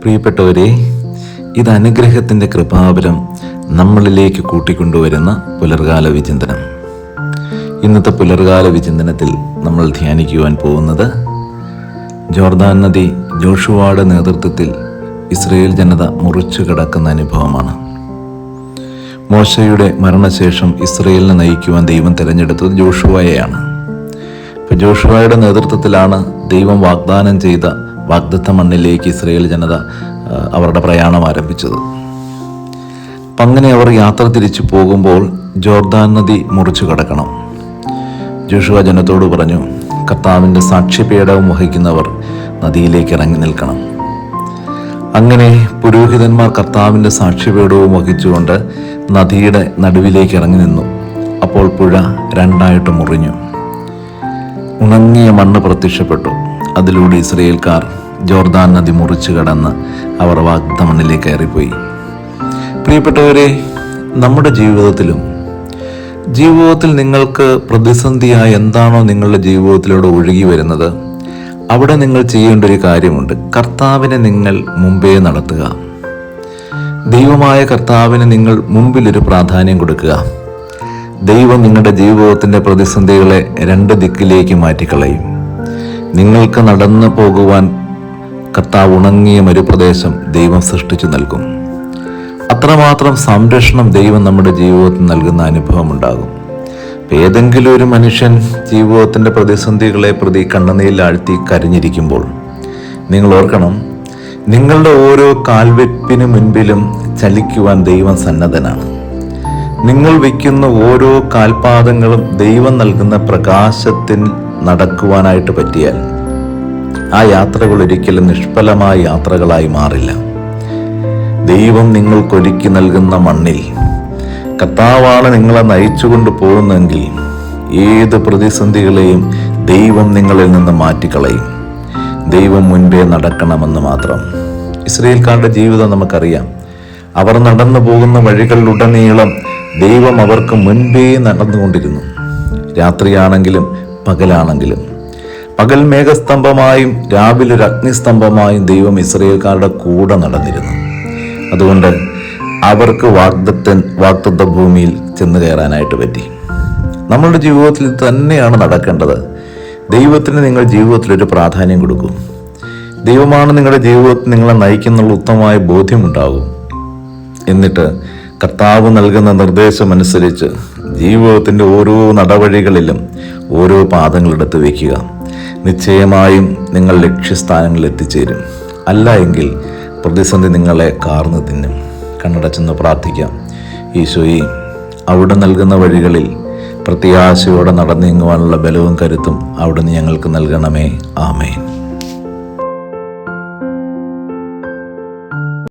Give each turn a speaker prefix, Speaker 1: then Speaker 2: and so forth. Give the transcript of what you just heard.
Speaker 1: പ്രിയപ്പെട്ടവരെ, ഇത് അനുഗ്രഹത്തിൻ്റെ കൃപാവരം നമ്മളിലേക്ക് കൂട്ടിക്കൊണ്ടുവരുന്ന പുലർകാല വിചിന്തനം. ഇന്നത്തെ പുലർകാല വിചിന്തനത്തിൽ നമ്മൾ ധ്യാനിക്കുവാൻ പോകുന്നത് ജോർദാൻ നദി ജോഷുവയുടെ നേതൃത്വത്തിൽ ഇസ്രയേൽ ജനത മുറിച്ചു കിടക്കുന്ന അനുഭവമാണ്. മോശയുടെ മരണശേഷം ഇസ്രയേലിനെ നയിക്കുവാൻ ദൈവം തിരഞ്ഞെടുത്തത് ജോഷുവയെയാണ്. ഇപ്പോൾ ജോഷുവയുടെ നേതൃത്വത്തിലാണ് ദൈവം വാഗ്ദാനം ചെയ്ത വാഗ്ദത്ത മണ്ണിലേക്ക് ഇസ്രയേൽ ജനത അവരുടെ പ്രയാണം ആരംഭിച്ചത്. അപ്പം അങ്ങനെ അവർ യാത്ര തിരിച്ചു പോകുമ്പോൾ ജോർദാൻ നദി മുറിച്ചു കടക്കണം. ജോഷുവ ജനത്തോട് പറഞ്ഞു, കർത്താവിൻ്റെ സാക്ഷ്യപീഠവും വഹിക്കുന്നവർ നദിയിലേക്ക് ഇറങ്ങി നിൽക്കണം. അങ്ങനെ പുരോഹിതന്മാർ കർത്താവിൻ്റെ സാക്ഷ്യപീഠവും വഹിച്ചുകൊണ്ട് നദിയുടെ നടുവിലേക്ക് ഇറങ്ങി നിന്നു. അപ്പോൾ പുഴ രണ്ടായിട്ട് മുറിഞ്ഞു. ഉണങ്ങിയ മണ്ണ് പ്രത്യക്ഷപ്പെട്ടു. അതിലൂടെ ഇസ്രയേൽക്കാർ ജോർദാൻ നദി മുറിച്ചു കടന്ന് അവർ വാഗ്ദത്ത മണ്ണിലേക്ക് കയറിപ്പോയി. പ്രിയപ്പെട്ടവരെ, നമ്മുടെ ജീവിതത്തിൽ നിങ്ങൾക്ക് പ്രതിസന്ധിയായി എന്താണോ നിങ്ങളുടെ ജീവിതത്തിലൂടെ ഒഴുകി വരുന്നത്, അവിടെ നിങ്ങൾ ചെയ്യേണ്ട ഒരു കാര്യമുണ്ട്. കർത്താവിനെ നിങ്ങൾ മുമ്പേ നടത്തുക. ദൈവമായ കർത്താവിന് നിങ്ങൾ മുമ്പിലൊരു പ്രാധാന്യം കൊടുക്കുക. ദൈവം നിങ്ങളുടെ ജീവിതത്തിൻ്റെ പ്രതിസന്ധികളെ രണ്ട് ദിക്കിലേക്ക് മാറ്റിക്കളയും. നിങ്ങൾക്ക് നടന്നു പോകുവാൻ കർത്താവ് ഉണങ്ങിയ മരുപ്രദേശം ദൈവം സൃഷ്ടിച്ചു നൽകും. അത്രമാത്രം സംരക്ഷണം ദൈവം നമ്മുടെ ജീവിതത്തിൽ നൽകുന്ന അനുഭവം ഉണ്ടാകും. ഏതെങ്കിലും ഒരു മനുഷ്യൻ ജീവിതത്തിൻ്റെ പ്രതിസന്ധികളെ പ്രതി കണ്ണുനീരിലാഴ്ത്തി കരഞ്ഞിരിക്കുമ്പോൾ നിങ്ങൾ ഓർക്കണം, നിങ്ങളുടെ ഓരോ കാൽവെപ്പിന് മുൻപിലും ചലിക്കുവാൻ ദൈവം സന്നദ്ധനാണ്. നിങ്ങൾ വയ്ക്കുന്ന ഓരോ കാൽപാദങ്ങളും ദൈവം നൽകുന്ന പ്രകാശത്തിൽ നടക്കുവാനായിട്ട് പറ്റിയാൽ ആ യാത്രകൾ ഒരിക്കലും നിഷ്ഫലമായ യാത്രകളായി മാറില്ല. ദൈവം നിങ്ങൾക്കൊരുക്കി നൽകുന്ന മണ്ണിൽ കർത്താവാണ് നിങ്ങളെ നയിച്ചുകൊണ്ട് പോകുന്നതെങ്കിൽ ഏത് പ്രതിസന്ധികളെയും ദൈവം നിങ്ങളിൽ നിന്ന് മാറ്റിക്കളയും. ദൈവം മുൻപേ നടക്കണമെന്ന് മാത്രം. ഇസ്രയേൽക്കാരുടെ ജീവിതം നമുക്കറിയാം. അവർ നടന്നു പോകുന്ന വഴികളിലുടനീളം ദൈവം അവർക്ക് മുൻപേ നടന്നുകൊണ്ടിരുന്നു. രാത്രിയാണെങ്കിലും പകലാണെങ്കിലും. പകൽ മേഘസ്തംഭമായും രാവിലെ ഒരു അഗ്നിസ്തംഭമായും ദൈവം ഇസ്രയേൽക്കാരുടെ കൂടെ നടന്നിരുന്നു. അതുകൊണ്ട് അവർക്ക് വാഗ്ദത്ത ഭൂമിയിൽ ചെന്ന് കയറാനായിട്ട് പറ്റി. നമ്മളുടെ ജീവിതത്തിൽ തന്നെയാണ് നടക്കേണ്ടത്. ദൈവത്തിന് നിങ്ങൾ ജീവിതത്തിലൊരു പ്രാധാന്യം കൊടുക്കും. ദൈവമാണ് നിങ്ങളുടെ ജീവിതത്തിൽ നിങ്ങളെ നയിക്കുന്നുള്ള ഉത്തമമായ ബോധ്യമുണ്ടാകും. എന്നിട്ട് കർത്താവ് നൽകുന്ന നിർദ്ദേശമനുസരിച്ച് ജീവിതത്തിൻ്റെ ഓരോ നടവഴികളിലും ഓരോ പാദങ്ങളെടുത്ത് വയ്ക്കുക. നിശ്ചയമായും നിങ്ങൾ ലക്ഷ്യസ്ഥാനങ്ങളിൽ എത്തിച്ചേരും. അല്ല എങ്കിൽ പ്രതിസന്ധി നിങ്ങളെ കാർന്നു തിന്നും. കണ്ണടച്ചെന്ന് പ്രാർത്ഥിക്കാം. ഈശോയെ, അവിടെ നൽകുന്ന വഴികളിൽ പ്രത്യാശയോടെ നടന്നു നീങ്ങുവാനുള്ള ബലവും കരുത്തും അവിടുന്ന് ഞങ്ങൾക്ക് നൽകണമേ. ആമേൻ.